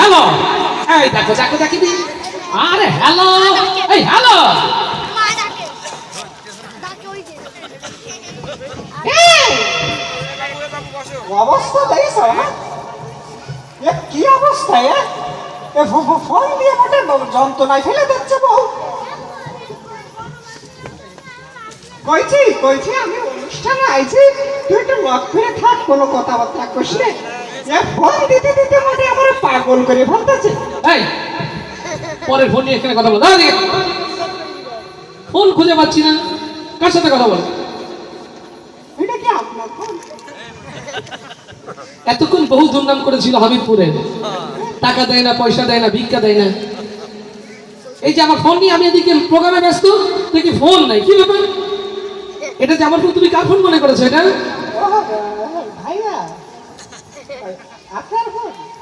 hello এই দেখো দেখো দেখি দি আরে হ্যালো এই হ্যালো অবস্থা দেখছ কি অবস্থা ফোন দিয়ে মোটে যন্ত্রণায় ফেলে দিচ্ছে বউ কইছি কইছি আমি অনুষ্ঠানে আইছি তুই একটু লক ফিরে থাক কোনো কথাবার্তা কইস রে ফোন দিতে দিতে মোটে আমার পাগল করে ফেলতেছে এই পরে ফোন নিয়ে এখানে কথা বল দাঁড়া দিকে ফোন খুঁজে পাচ্ছি না কার সাথে কথা বল এটা কি আপনার ফোন এতক্ষণ বহু দুর্নাম করেছিল হাবিবপুরে টাকা দেয় না পয়সা দেয় না ভিক্ষা দেয় না এই যে আমার ফোন নিয়ে আমি এদিকে প্রোগ্রামে ব্যস্ত দেখি ফোন নাই কি ব্যাপার এটা যে আমার ফোন তুমি কার ফোন মনে করেছো এটা ভাইয়া আপনার ফোন